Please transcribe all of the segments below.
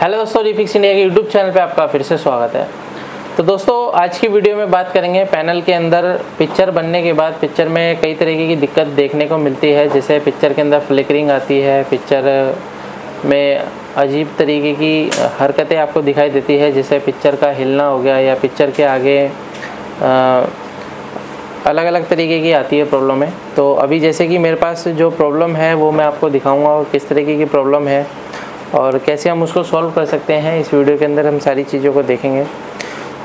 Hello दोस्तों, refix India के YouTube channel पे आपका फिर से स्वागत है। तो दोस्तों, आज की वीडियो में बात करेंगे पैनल के अंदर पिक्चर बनने के बाद पिक्चर में कई तरीके की दिक्कत देखने को मिलती है। जैसे पिक्चर के अंदर फ्लिकरिंग आती है, पिक्चर में अजीब तरीके की हरकतें आपको दिखाई देती है, जैसे पिक्चर का हिलना हो गया या पिक्चर के आगे अलग अलग तरीके की आती है प्रॉब्लम है। तो अभी जैसे कि मेरे पास जो प्रॉब्लम है वो मैं आपको दिखाऊंगा और किस तरीके की प्रॉब्लम है और कैसे हम उसको सॉल्व कर सकते हैं। इस वीडियो के अंदर हम सारी चीज़ों को देखेंगे।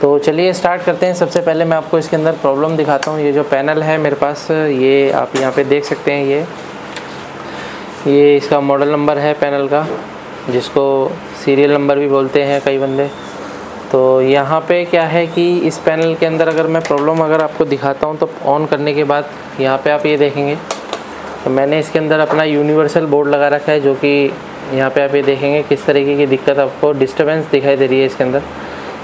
तो चलिए स्टार्ट करते हैं। सबसे पहले मैं आपको इसके अंदर प्रॉब्लम दिखाता हूँ। ये जो पैनल है मेरे पास, ये आप यहाँ पे देख सकते हैं। ये इसका मॉडल नंबर है पैनल का, जिसको सीरियल नंबर भी बोलते हैं कई बंदे। तो यहाँ पे क्या है कि इस पैनल के अंदर अगर मैं प्रॉब्लम आपको दिखाता हूँ तो ऑन करने के बाद यहाँ पे आप ये देखेंगे तो मैंने इसके अंदर अपना यूनिवर्सल बोर्ड लगा रखा है, जो कि यहाँ पे आप ये देखेंगे किस तरीके की दिक्कत आपको डिस्टर्बेंस दिखाई दे रही है इसके अंदर।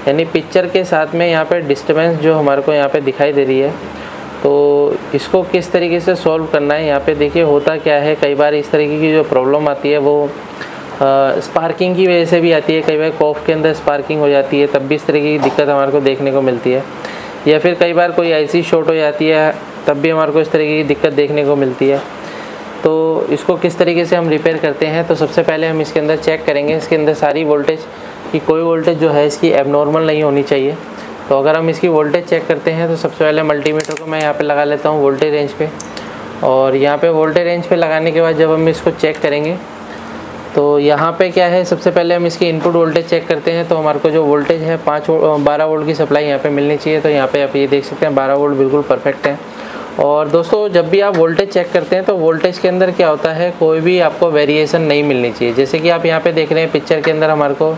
यानी पिक्चर के साथ में यहाँ पे डिस्टर्बेंस जो हमारे को यहाँ पे दिखाई दे रही है, तो इसको किस तरीके से सॉल्व करना है। यहाँ पे देखिए होता क्या है, कई बार इस तरीके की जो प्रॉब्लम आती है वो स्पार्किंग की वजह से भी आती है। कई बार कॉफ के अंदर स्पार्किंग हो जाती है, तब भी इस तरीके की दिक्कत हमारे को देखने को मिलती है। या फिर कई बार कोई आईसी शॉर्ट हो जाती है, तब भी हमारे को इस तरीके की दिक्कत देखने को मिलती है। तो इसको किस तरीके से हम रिपेयर करते हैं, तो सबसे पहले हम इसके अंदर चेक करेंगे इसके अंदर सारी वोल्टेज की कोई वोल्टेज जो है इसकी एबनॉर्मल नहीं होनी चाहिए। तो अगर हम इसकी वोल्टेज चेक करते हैं तो सबसे पहले मल्टीमीटर को मैं यहाँ पे लगा लेता हूँ वोल्टेज रेंज पे। और यहाँ पे वोल्टेज रेंज पे लगाने के बाद जब हम इसको चेक करेंगे तो यहाँ पे क्या है, सबसे पहले हम इसकी इनपुट वोल्टेज चेक करते हैं। तो हमारे को जो वोल्टेज है 12 वोल्ट की सप्लाई यहाँ पे मिलनी चाहिए। तो यहाँ पे आप ये देख सकते हैं 12 वोल्ट बिल्कुल परफेक्ट है। और दोस्तों, जब भी आप वोल्टेज चेक करते हैं तो वोल्टेज के अंदर क्या होता है, कोई भी आपको वेरिएशन नहीं मिलनी चाहिए। जैसे कि आप यहाँ पे देख रहे हैं पिक्चर के अंदर हमारे को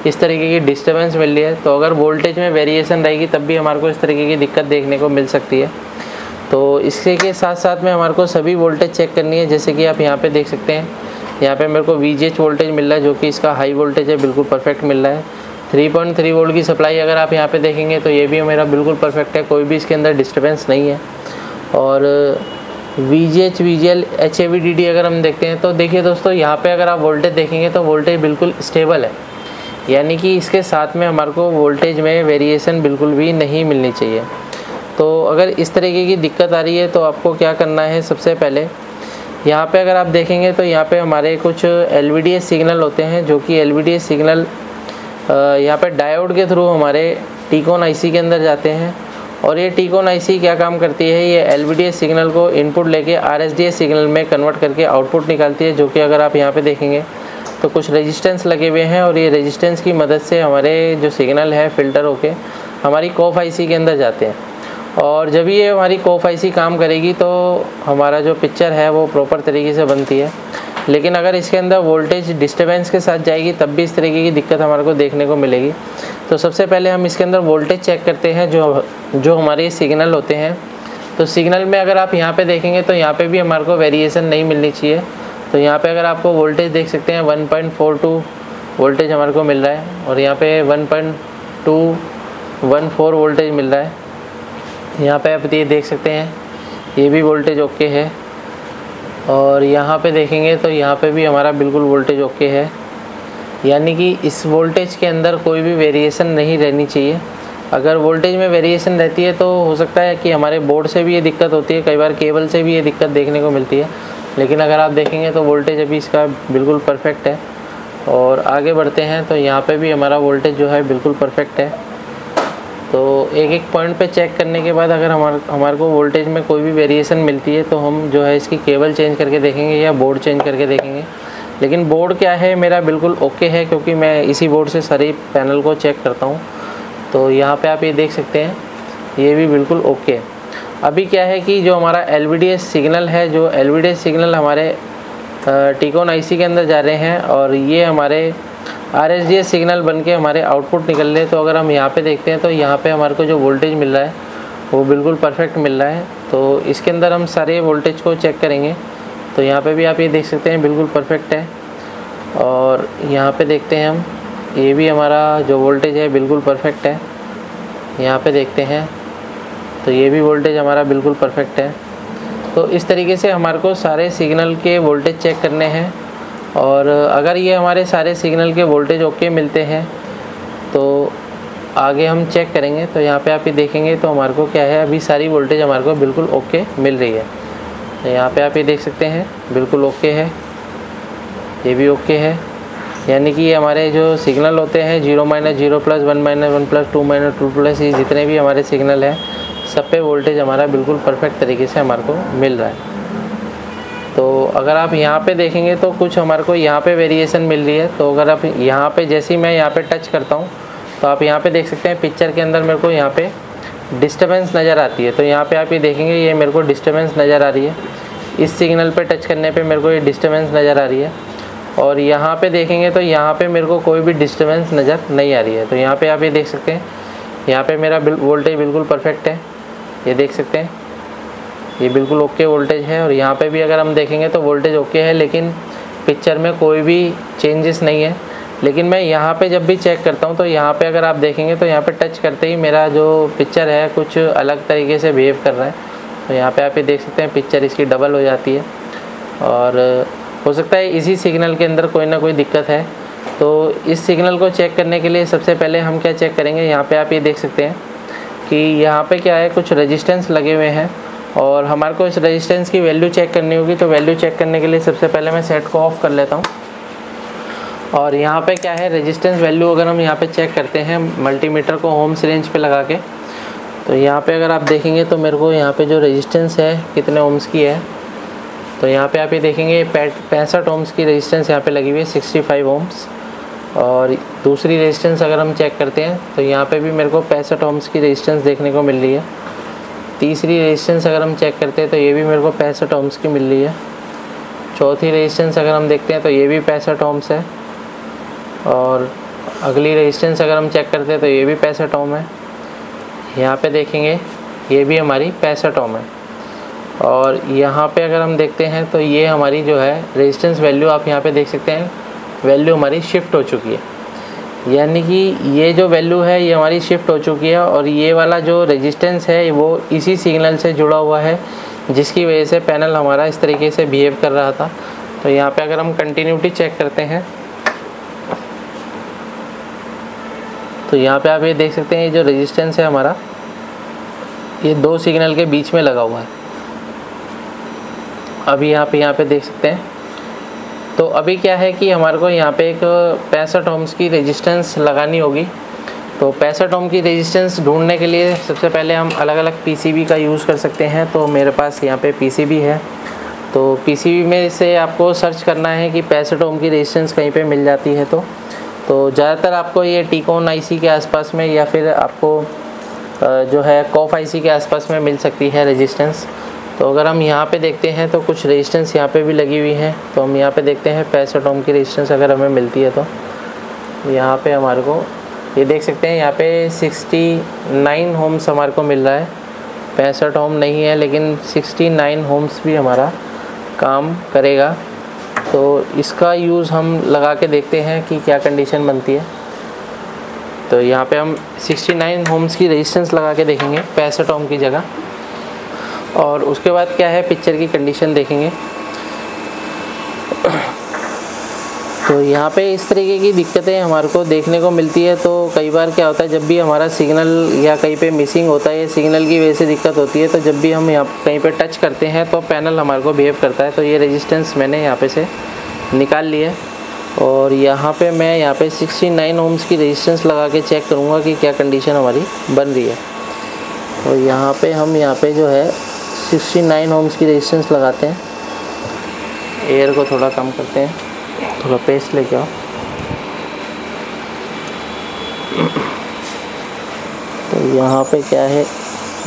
इस तरीके की डिस्टर्बेंस मिल रही है। तो अगर वोल्टेज में वेरिएशन रहेगी तब भी हमारे को इस तरीके की दिक्कत देखने को मिल सकती है। तो इसके के साथ साथ में हमारे को सभी वोल्टेज चेक करनी है। जैसे कि आप यहाँ पर देख सकते हैं, यहाँ पे मेरे को VGH वोल्टेज मिल रहा है, जो कि इसका हाई वोल्टेज है, बिल्कुल परफेक्ट मिल रहा है। 3.3 वोल्ट की सप्लाई अगर आप यहाँ पे देखेंगे तो ये भी मेरा बिल्कुल परफेक्ट है, कोई भी इसके अंदर डिस्टर्बेंस नहीं है। और VGH, VGL, HAVDD अगर हम देखते हैं तो देखिए दोस्तों, यहाँ पे अगर आप वोल्टेज देखेंगे तो वोल्टेज बिल्कुल स्टेबल है। यानी कि इसके साथ में हमारे को वोल्टेज में वेरिएशन बिल्कुल भी नहीं मिलनी चाहिए। तो अगर इस तरीके की दिक्कत आ रही है तो आपको क्या करना है, सबसे पहले यहाँ पे अगर आप देखेंगे तो यहाँ पे हमारे कुछ LVDS सिग्नल होते हैं, जो कि LVDS सिग्नल यहाँ पे डायोड के थ्रू हमारे टीकॉन IC के अंदर जाते हैं। और ये टीकॉन IC क्या काम करती है, ये LVDS सिग्नल को इनपुट लेके RSDS सिग्नल में कन्वर्ट करके आउटपुट निकालती है। जो कि अगर आप यहाँ पे देखेंगे तो कुछ रेजिस्टेंस लगे हुए हैं और ये रेजिस्टेंस की मदद से हमारे जो सिग्नल है फ़िल्टर होके हमारी कॉफ IC के अंदर जाते हैं। और जब ये हमारी कॉफ IC काम करेगी तो हमारा जो पिक्चर है वो प्रॉपर तरीके से बनती है। लेकिन अगर इसके अंदर वोल्टेज डिस्टर्बेंस के साथ जाएगी तब भी इस तरीके की दिक्कत हमारे को देखने को मिलेगी। तो सबसे पहले हम इसके अंदर वोल्टेज चेक करते हैं जो हमारे सिग्नल होते हैं। तो सिग्नल में अगर आप यहाँ पे देखेंगे तो यहाँ पे भी हमारे को वेरिएशन नहीं मिलनी चाहिए। तो यहाँ पे अगर आपको वोल्टेज देख सकते हैं 1.42 वोल्टेज हमारे को मिल रहा है और यहाँ पे 1.214 वोल्टेज मिल रहा है। यहाँ पे आप ये देख सकते हैं, ये भी वोल्टेज ओके है। और यहाँ पे देखेंगे तो यहाँ पे भी हमारा बिल्कुल वोल्टेज ओके है। यानी कि इस वोल्टेज के अंदर कोई भी वेरिएशन नहीं रहनी चाहिए। अगर वोल्टेज में वेरिएशन रहती है तो हो सकता है कि हमारे बोर्ड से भी ये दिक्कत होती है, कई बार केबल से भी ये दिक्कत देखने को मिलती है। लेकिन अगर आप देखेंगे तो वोल्टेज अभी इसका बिल्कुल परफेक्ट है। और आगे बढ़ते हैं तो यहाँ पर भी हमारा वोल्टेज जो है बिल्कुल परफेक्ट है। तो एक एक पॉइंट पे चेक करने के बाद अगर हमारे को वोल्टेज में कोई भी वेरिएशन मिलती है तो हम जो है इसकी केबल चेंज करके देखेंगे या बोर्ड चेंज करके देखेंगे। लेकिन बोर्ड क्या है, मेरा बिल्कुल ओके है, क्योंकि मैं इसी बोर्ड से सारी पैनल को चेक करता हूँ। तो यहाँ पे आप ये देख सकते हैं, ये भी बिल्कुल ओके है। अभी क्या है कि जो हमारा LVDS सिग्नल है, जो LVDS सिग्नल हमारे टीकॉन IC के अंदर जा रहे हैं और ये हमारे RSDS सिग्नल बन के हमारे आउटपुट निकल रहे हैं। तो अगर हम यहाँ पे देखते हैं तो यहाँ पे हमारे को जो वोल्टेज मिल रहा है वो बिल्कुल परफेक्ट मिल रहा है। तो इसके अंदर हम सारे वोल्टेज को चेक करेंगे। तो यहाँ पे भी आप ये देख सकते हैं बिल्कुल परफेक्ट है। और यहाँ पे देखते हैं हम, ये भी हमारा जो वोल्टेज है बिल्कुल परफेक्ट है। यहाँ पे देखते हैं तो ये भी वोल्टेज हमारा बिल्कुल परफेक्ट है। तो इस तरीके से हमारे को सारे सिग्नल के वोल्टेज चेक करने हैं और अगर ये हमारे सारे सिग्नल के वोल्टेज ओके मिलते हैं तो आगे हम चेक करेंगे। तो यहाँ पे आप ये देखेंगे तो हमारे को क्या है, अभी सारी वोल्टेज हमारे को बिल्कुल ओके मिल रही है। तो यहाँ पे आप ये देख सकते हैं बिल्कुल ओके है, ये भी ओके है। यानी कि ये हमारे जो सिग्नल होते हैं 0 - 0 +, 1 - 1 +, 2 - 2 +, ये जितने भी हमारे सिग्नल हैं सब पे वोल्टेज हमारा बिल्कुल परफेक्ट तरीके से हमारे को मिल रहा है। तो अगर आप यहाँ पे देखेंगे तो कुछ हमारे को यहाँ पे वेरिएशन मिल रही है। तो अगर आप यहाँ पे जैसे ही मैं यहाँ पे टच करता हूँ तो आप यहाँ पे देख सकते हैं पिक्चर के अंदर मेरे को यहाँ पे डिस्टर्बेंस नज़र आती है। तो यहाँ पे आप ये देखेंगे ये मेरे को डिस्टर्बेंस नज़र आ रही है, इस सिग्नल पे टच करने पे मेरे को ये डिस्टर्बेंस नज़र आ रही है। और यहाँ पे देखेंगे तो यहाँ पे मेरे को कोई भी डिस्टर्बेंस नज़र नहीं आ रही है। तो यहाँ पे आप ये देख सकते हैं यहाँ पे मेरा वोल्टेज बिल्कुल परफेक्ट है, ये देख सकते हैं ये बिल्कुल ओके वोल्टेज है। और यहाँ पे भी अगर हम देखेंगे तो वोल्टेज ओके है, लेकिन पिक्चर में कोई भी चेंजेस नहीं है। लेकिन मैं यहाँ पे जब भी चेक करता हूँ तो यहाँ पे अगर आप देखेंगे तो यहाँ पे टच करते ही मेरा जो पिक्चर है कुछ अलग तरीके से बिहेव कर रहा है। तो यहाँ पे आप ये देख सकते हैं पिक्चर इसकी डबल हो जाती है, और हो सकता है इसी सिग्नल के अंदर कोई ना कोई दिक्कत है। तो इस सिग्नल को चेक करने के लिए सबसे पहले हम क्या चेक करेंगे, यहाँ पे आप ये देख सकते हैं कि यहाँ पे क्या है, कुछ रेजिस्टेंस लगे हुए हैं और हमारे को इस रेजिस्टेंस की वैल्यू चेक करनी होगी। तो वैल्यू चेक करने के लिए सबसे पहले मैं सेट को ऑफ कर लेता हूँ। और यहाँ पे क्या है, रेजिस्टेंस वैल्यू अगर हम यहाँ पे चेक करते हैं मल्टीमीटर को ओम्स रेंज पे लगा के, तो यहाँ पे अगर आप देखेंगे तो मेरे को यहाँ पे जो रेजिस्टेंस है कितने ओम्स की है। तो यहाँ पे आप ये देखेंगे 65 ओम्स की रेजिस्टेंस यहाँ पे लगी हुई है, 65 ओम्स। और दूसरी रेजिस्टेंस अगर हम चेक करते हैं तो यहाँ पे भी मेरे को 65 ओम्स की रेजिस्टेंस देखने को मिल रही है। तीसरी रेजिस्टेंस अगर हम चेक करते हैं तो ये भी मेरे को 65 ओम्स की मिल रही है। चौथी रेजिस्टेंस अगर हम देखते हैं तो ये भी 65 ओम्स है। और अगली रेजिस्टेंस अगर हम चेक करते हैं तो ये भी 65 ओम है। यहाँ पे देखेंगे ये भी हमारी 65 ओम है। और यहाँ पे अगर हम देखते हैं तो ये हमारी जो है रेजिस्टेंस वैल्यू आप यहाँ पे देख सकते हैं, वैल्यू हमारी शिफ्ट हो चुकी है। यानी कि ये जो वैल्यू है ये हमारी शिफ्ट हो चुकी है, और ये वाला जो रेजिस्टेंस है वो इसी सिग्नल से जुड़ा हुआ है जिसकी वजह से पैनल हमारा इस तरीके से बिहेव कर रहा था। तो यहाँ पे अगर हम कंटिन्यूटी चेक करते हैं तो यहाँ पे आप ये देख सकते हैं ये जो रेजिस्टेंस है हमारा ये दो सिग्नल के बीच में लगा हुआ है। अभी यहाँ पे देख सकते हैं। तो अभी क्या है कि हमारे को यहाँ पे एक 65 ओम्स की रेजिस्टेंस लगानी होगी। तो 65 ओम की रेजिस्टेंस ढूंढने के लिए सबसे पहले हम अलग अलग पीसीबी का यूज़ कर सकते हैं। तो मेरे पास यहाँ पे पीसीबी है, तो पीसीबी में से आपको सर्च करना है कि 65 ओम की रेजिस्टेंस कहीं पे मिल जाती है। तो ज़्यादातर आपको ये टीकॉन आईसी के आसपास में या फिर आपको जो है कॉफ आईसी के आसपास में मिल सकती है रेजिस्टेंस। तो अगर हम यहाँ पे देखते हैं तो कुछ रेजिस्टेंस यहाँ पे भी लगी हुई हैं। तो हम यहाँ पे देखते हैं 65 ओम की रेजिस्टेंस अगर हमें मिलती है तो यहाँ पे हमारे को ये देख सकते हैं यहाँ पे 69 ओम्स हमारे को मिल रहा है। 65 ओम नहीं है लेकिन 69 ओम्स भी हमारा काम करेगा। तो इसका यूज़ हम लगा के देखते हैं कि क्या कंडीशन बनती है। तो यहाँ पे हम 69 ओम्स की रेजिस्टेंस लगा के देखेंगे 65 ओम की जगह, और उसके बाद क्या है पिक्चर की कंडीशन देखेंगे। तो यहाँ पे इस तरीके की दिक्कतें हमारे को देखने को मिलती है। तो कई बार क्या होता है जब भी हमारा सिग्नल या कहीं पे मिसिंग होता है या सिग्नल की वजह से दिक्कत होती है, तो जब भी हम यहाँ कहीं पे टच करते हैं तो पैनल हमारे को बिहेव करता है। तो ये रेजिस्टेंस मैंने यहाँ पे से निकाल लिया, और यहाँ पे मैं यहाँ पे 69 ओम्स की रेजिस्टेंस लगा के चेक करूँगा कि क्या कंडीशन हमारी बन रही है। तो यहाँ पे जो है 69 ओम्स की रेजिस्टेंस लगाते हैं। एयर को थोड़ा कम करते हैं, थोड़ा पेस्ट लेके आओ। तो यहाँ पे क्या है,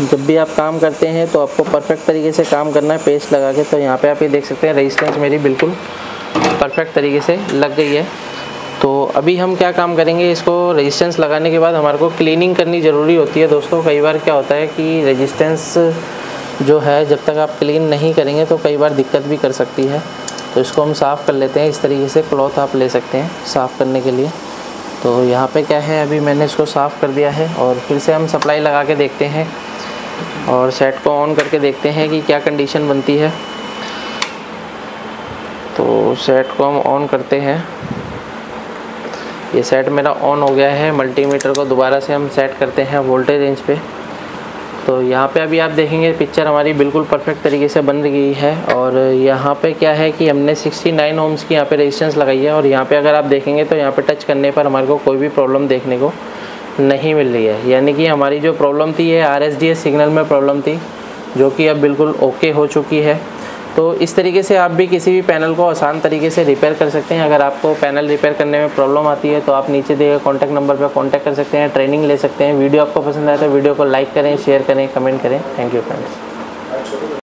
जब भी आप काम करते हैं तो आपको परफेक्ट तरीके से काम करना है पेस्ट लगा के। तो यहाँ पे आप ये देख सकते हैं रेजिस्टेंस मेरी बिल्कुल परफेक्ट तरीके से लग गई है। तो अभी हम क्या काम करेंगे, इसको रेजिस्टेंस लगाने के बाद हमारे को क्लीनिंग करनी ज़रूरी होती है। दोस्तों कई बार क्या होता है कि रेजिस्टेंस जो है जब तक आप क्लीन नहीं करेंगे तो कई बार दिक्कत भी कर सकती है। तो इसको हम साफ़ कर लेते हैं। इस तरीके से क्लॉथ आप ले सकते हैं साफ़ करने के लिए। तो यहाँ पे क्या है, अभी मैंने इसको साफ़ कर दिया है, और फिर से हम सप्लाई लगा के देखते हैं और सेट को ऑन करके देखते हैं कि क्या कंडीशन बनती है। तो सेट को हम ऑन करते हैं। ये सेट मेरा ऑन हो गया है। मल्टीमीटर को दोबारा से हम सेट करते हैं वोल्टेज रेंज पे। तो यहाँ पे अभी आप देखेंगे पिक्चर हमारी बिल्कुल परफेक्ट तरीके से बन गई है। और यहाँ पे क्या है कि हमने 69 ओम्स की यहाँ पे रेजिस्टेंस लगाई है। और यहाँ पे अगर आप देखेंगे तो यहाँ पे टच करने पर हमारे को कोई भी प्रॉब्लम देखने को नहीं मिल रही है। यानी कि हमारी जो प्रॉब्लम थी ये RSDS सिग्नल में प्रॉब्लम थी, जो कि अब बिल्कुल ओके हो चुकी है। तो इस तरीके से आप भी किसी भी पैनल को आसान तरीके से रिपेयर कर सकते हैं। अगर आपको पैनल रिपेयर करने में प्रॉब्लम आती है तो आप नीचे दिए गए कॉन्टैक्ट नंबर पर कॉन्टैक्ट कर सकते हैं, ट्रेनिंग ले सकते हैं। वीडियो आपको पसंद आए तो वीडियो को लाइक करें, शेयर करें, कमेंट करें। Thank you friends.